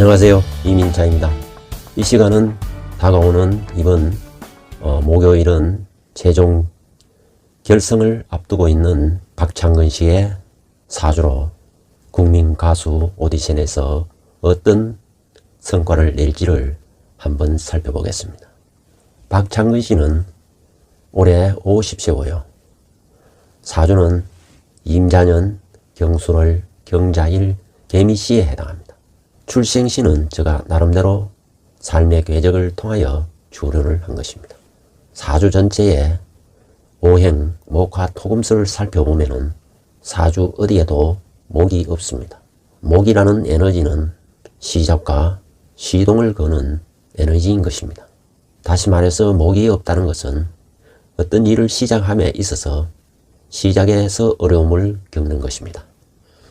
안녕하세요, 이민자입니다. 이 시간은 다가오는 이번 목요일은 최종 결승을 앞두고 있는 박창근 씨의 사주로 국민가수 오디션에서 어떤 성과를 낼지를 한번 살펴보겠습니다. 박창근 씨는 올해 50세고요. 사주는 임자년, 경술월, 경자일, 개미씨에 해당합니다. 출생시는 제가 나름대로 삶의 궤적을 통하여 추론을 한 것입니다. 사주 전체의 오행, 목화, 토금수를 살펴보면 사주 어디에도 목이 없습니다. 목이라는 에너지는 시작과 시동을 거는 에너지인 것입니다. 다시 말해서 목이 없다는 것은 어떤 일을 시작함에 있어서 시작에서 어려움을 겪는 것입니다.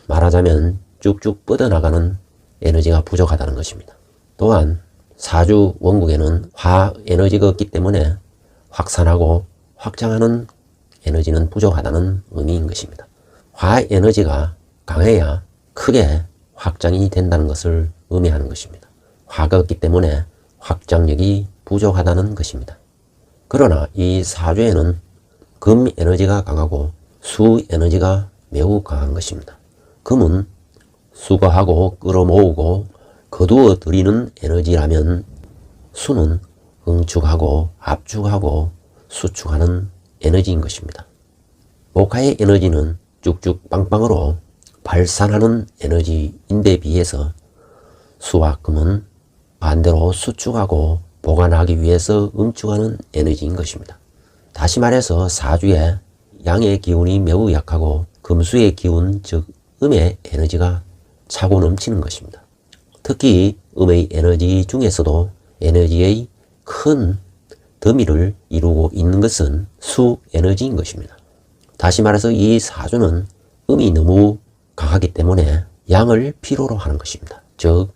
말하자면 쭉쭉 뻗어나가는 에너지가 부족하다는 것입니다. 또한 사주 원국에는 화 에너지가 없기 때문에 확산하고 확장하는 에너지는 부족하다는 의미인 것입니다. 화 에너지가 강해야 크게 확장이 된다는 것을 의미하는 것입니다. 화가 없기 때문에 확장력이 부족하다는 것입니다. 그러나 이 사주에는 금 에너지가 강하고 수 에너지가 매우 강한 것입니다. 금은 수거하고 끌어모으고 거두어 들이는 에너지라면 수는 응축하고 압축하고 수축하는 에너지인 것입니다. 목화의 에너지는 쭉쭉 빵빵으로 발산하는 에너지인데 비해서 수와 금은 반대로 수축하고 보관하기 위해서 응축하는 에너지인 것입니다. 다시 말해서 사주에 양의 기운이 매우 약하고 금수의 기운, 즉 음의 에너지가 차고 넘치는 것입니다. 특히 음의 에너지 중에서도 에너지의 큰 더미를 이루고 있는 것은 수 에너지인 것입니다. 다시 말해서 이 사주는 음이 너무 강하기 때문에 양을 필요로 하는 것입니다. 즉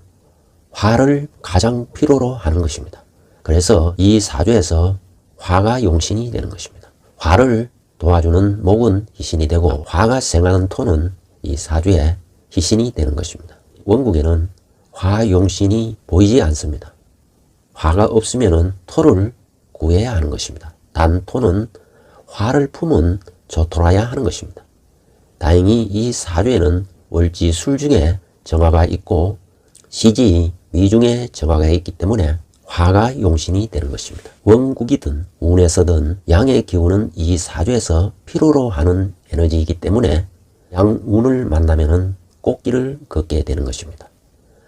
화를 가장 필요로 하는 것입니다. 그래서 이 사주에서 화가 용신이 되는 것입니다. 화를 도와주는 목은 희신이 되고 화가 생하는 토는 이 사주에 희신이 되는 것입니다. 원국에는 화용신이 보이지 않습니다. 화가 없으면 토를 구해야 하는 것입니다. 단 토는 화를 품은 조토라야 하는 것입니다. 다행히 이 사주에는 월지 술 중에 정화가 있고 시지 미 중에 정화가 있기 때문에 화가 용신이 되는 것입니다. 원국이든 운에서든 양의 기운은 이 사주에서 필요로 하는 에너지이기 때문에 양운을 만나면은 꽃길을 걷게 되는 것입니다.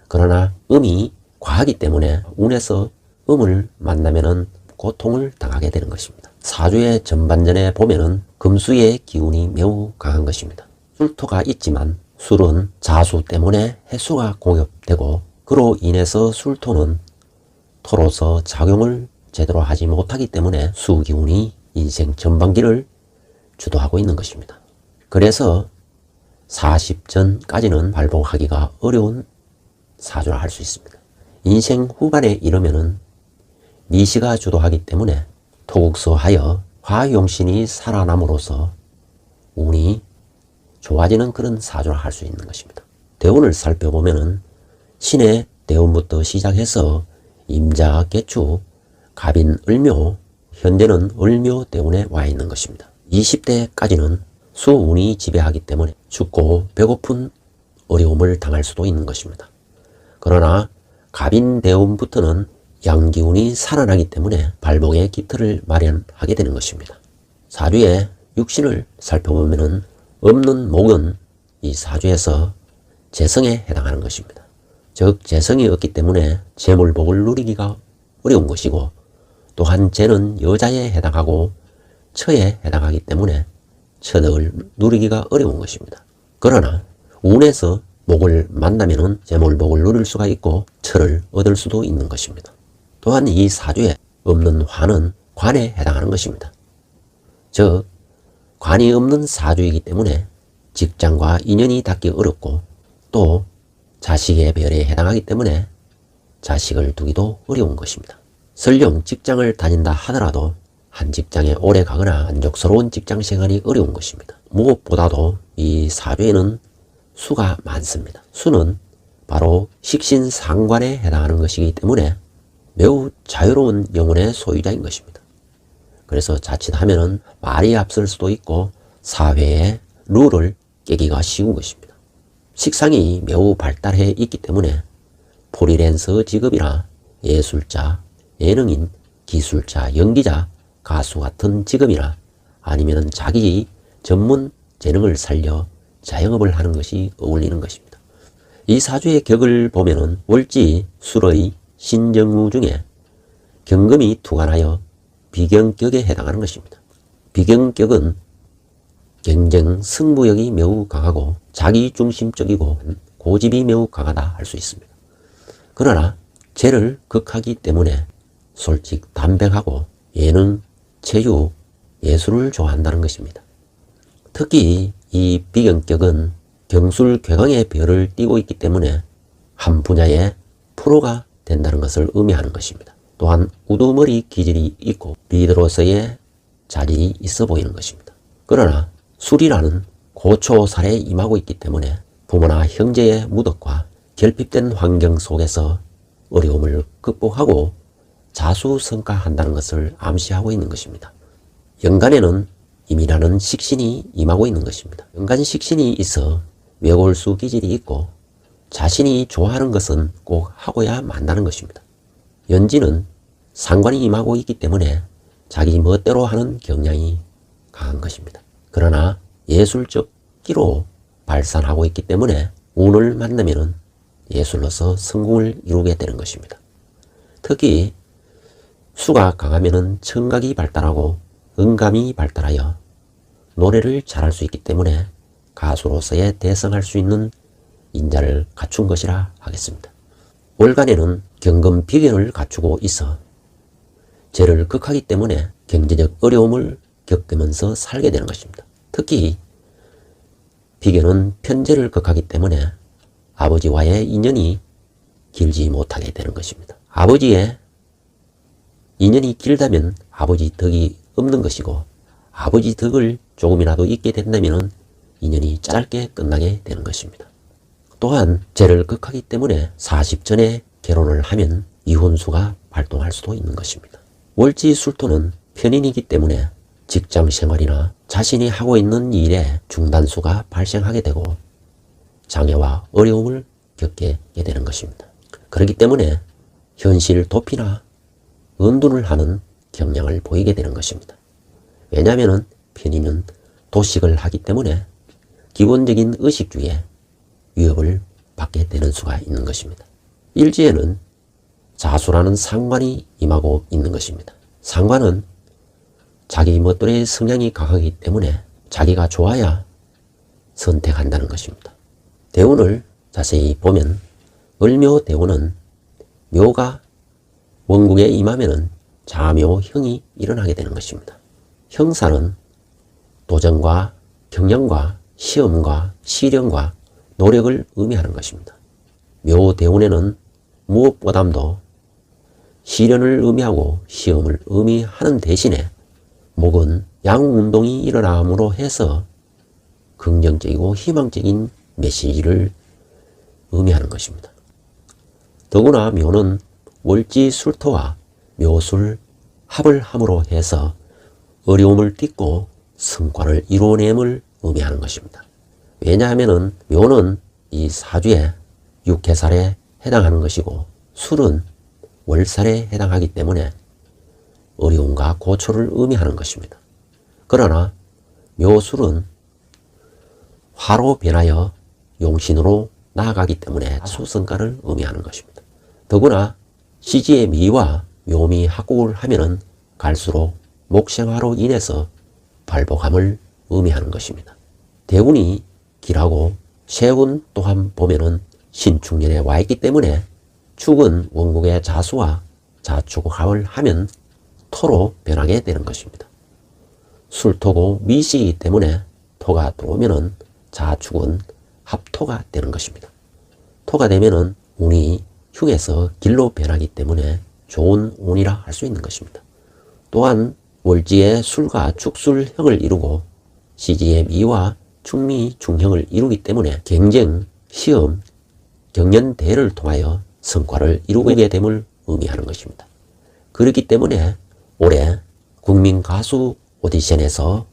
그러나 음이 과하기 때문에 운에서 음을 만나면은 고통을 당하게 되는 것입니다. 사주의 전반전에 보면은 금수의 기운이 매우 강한 것입니다. 술토가 있지만 술은 자수 때문에 해수가 공급되고 그로 인해서 술토는 토로서 작용을 제대로 하지 못하기 때문에 수기운이 인생 전반기를 주도하고 있는 것입니다. 그래서 40전까지는 발복하기가 어려운 사주라 할 수 있습니다. 인생 후반에 이르면은 미시가 주도하기 때문에 토국서하여 화용신이 살아남으로써 운이 좋아지는 그런 사주라 할 수 있는 것입니다. 대운을 살펴보면은 신의 대운부터 시작해서 임자, 개축, 갑인, 을묘, 현재는 을묘 대운에 와 있는 것입니다. 20대까지는 수운이 지배하기 때문에 춥고 배고픈 어려움을 당할 수도 있는 것입니다. 그러나 갑인 대운부터는 양기운이 살아나기 때문에 발복의 기틀을 마련하게 되는 것입니다. 사주의 육신을 살펴보면 없는 목은 이 사주에서 재성에 해당하는 것입니다. 즉 재성이 없기 때문에 재물복을 누리기가 어려운 것이고 또한 재는 여자에 해당하고 처에 해당하기 때문에 처덕을 누리기가 어려운 것입니다. 그러나 운에서 목을 만나면 재물복을 누릴 수가 있고 처를 얻을 수도 있는 것입니다. 또한 이 사주에 없는 화는 관에 해당하는 것입니다. 즉 관이 없는 사주이기 때문에 직장과 인연이 닿기 어렵고 또 자식의 별에 해당하기 때문에 자식을 두기도 어려운 것입니다. 설령 직장을 다닌다 하더라도 한 직장에 오래 가거나 만족스러운 직장 생활이 어려운 것입니다. 무엇보다도 이 사주에는 수가 많습니다. 수는 바로 식신상관에 해당하는 것이기 때문에 매우 자유로운 영혼의 소유자인 것입니다. 그래서 자칫하면 말이 앞설 수도 있고 사회의 룰을 깨기가 쉬운 것입니다. 식상이 매우 발달해 있기 때문에 프리랜서 직업이나 예술자, 예능인, 기술자, 연기자, 가수 같은 직업이나 아니면 자기 전문 재능을 살려 자영업을 하는 것이 어울리는 것입니다. 이 사주의 격을 보면은 월지, 술의 신정무 중에 경금이 투관하여 비경격에 해당하는 것입니다. 비경격은 경쟁, 승부욕이 매우 강하고 자기중심적이고 고집이 매우 강하다 할 수 있습니다. 그러나 재를 극하기 때문에 솔직 담백하고 예능, 체육, 예술을 좋아한다는 것입니다. 특히 이 비경격은 경술 괴강의 별을 띠고 있기 때문에 한 분야의 프로가 된다는 것을 의미하는 것입니다. 또한 우두머리 기질이 있고 리더로서의 자질이 있어 보이는 것입니다. 그러나 술이라는 고초살에 임하고 있기 때문에 부모나 형제의 무덕과 결핍된 환경 속에서 어려움을 극복하고 자수성가한다는 것을 암시하고 있는 것입니다. 연간에는 임이라는 식신이 임하고 있는 것입니다. 연간 식신이 있어 외골수 기질이 있고 자신이 좋아하는 것은 꼭 하고야 만다는 것입니다. 연지는 상관이 임하고 있기 때문에 자기 멋대로 하는 경향이 강한 것입니다. 그러나 예술적 끼로 발산하고 있기 때문에 운을 만나면 예술로서 성공을 이루게 되는 것입니다. 특히 수가 강하면 청각이 발달하고 음감이 발달하여 노래를 잘할 수 있기 때문에 가수로서의 대성할 수 있는 인자를 갖춘 것이라 하겠습니다. 월간에는 경금 비견을 갖추고 있어 재를 극하기 때문에 경제적 어려움을 겪으면서 살게 되는 것입니다. 특히 비견은 편재를 극하기 때문에 아버지와의 인연이 길지 못하게 되는 것입니다. 아버지의 인연이 길다면 아버지 덕이 없는 것이고 아버지 덕을 조금이라도 있게 된다면 인연이 짧게 끝나게 되는 것입니다. 또한 재를 극하기 때문에 40 전에 결혼을 하면 이혼수가 발동할 수도 있는 것입니다. 월지 술토는 편인이기 때문에 직장 생활이나 자신이 하고 있는 일에 중단수가 발생하게 되고 장애와 어려움을 겪게 되는 것입니다. 그렇기 때문에 현실 도피나 은둔을 하는 경향을 보이게 되는 것입니다. 왜냐하면 편인은 도식을 하기 때문에 기본적인 의식주에 위협을 받게 되는 수가 있는 것입니다. 일지에는 자수라는 상관이 임하고 있는 것입니다. 상관은 자기 멋대로의 성향이 강하기 때문에 자기가 좋아야 선택한다는 것입니다. 대운을 자세히 보면 을묘대운은 묘가 원국에 임하면 자묘형이 일어나게 되는 것입니다. 형사는 도전과 경영과 시험과 시련과 노력을 의미하는 것입니다. 묘대운에는 무엇보다도 시련을 의미하고 시험을 의미하는 대신에 목은 양운동이 일어남으로 해서 긍정적이고 희망적인 메시지를 의미하는 것입니다. 더구나 묘는 월지 술토와 묘술 합을 함으로 해서 어려움을 딛고 성과를 이루어냄을 의미하는 것입니다. 왜냐하면 묘는 이 사주에 육해살에 해당하는 것이고 술은 월살에 해당하기 때문에 어려움과 고초를 의미하는 것입니다. 그러나 묘술은 화로 변하여 용신으로 나아가기 때문에 수성가를 의미하는 것입니다. 더구나 시지의 미와 묘미 합국을 하면은 갈수록 목생화로 인해서 발복함을 의미하는 것입니다. 대운이 길하고 세운 또한 보면은 신축년에 와 있기 때문에 축은 원국의 자수와 자축합을 하면 토로 변하게 되는 것입니다. 술토고 미시이기 때문에 토가 들어오면은 자축은 합토가 되는 것입니다. 토가 되면은 운이 흉에서 길로 변하기 때문에 좋은 운이라 할 수 있는 것입니다. 또한 월지의 술과 축술형을 이루고 시지의 미와 축미 중형을 이루기 때문에 경쟁, 시험, 경연대회를 통하여 성과를 이루게 됨을 의미하는 것입니다. 그렇기 때문에 올해 국민가수 오디션에서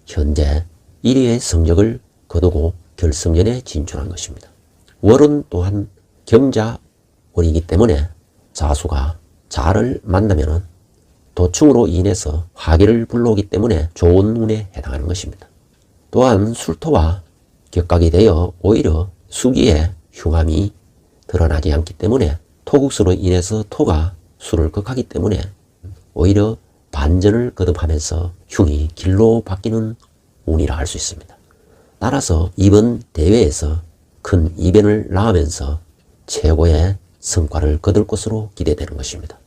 현재 1위의 성적을 거두고 결승전에 진출한 것입니다. 월은 또한 경자월이기 때문에 자수가 자를 만나면 도충으로 인해서 화기를 불러오기 때문에 좋은 운에 해당하는 것입니다. 또한 술토와 격각이 되어 오히려 수기에 흉함이 드러나지 않기 때문에 토국수로 인해서 토가 수를 극하기 때문에 오히려 반전을 거듭하면서 흉이 길로 바뀌는 운이라 할 수 있습니다. 따라서 이번 대회에서 큰 이변을 낳으면서 최고의 성과를 거둘 것으로 기대되는 것입니다.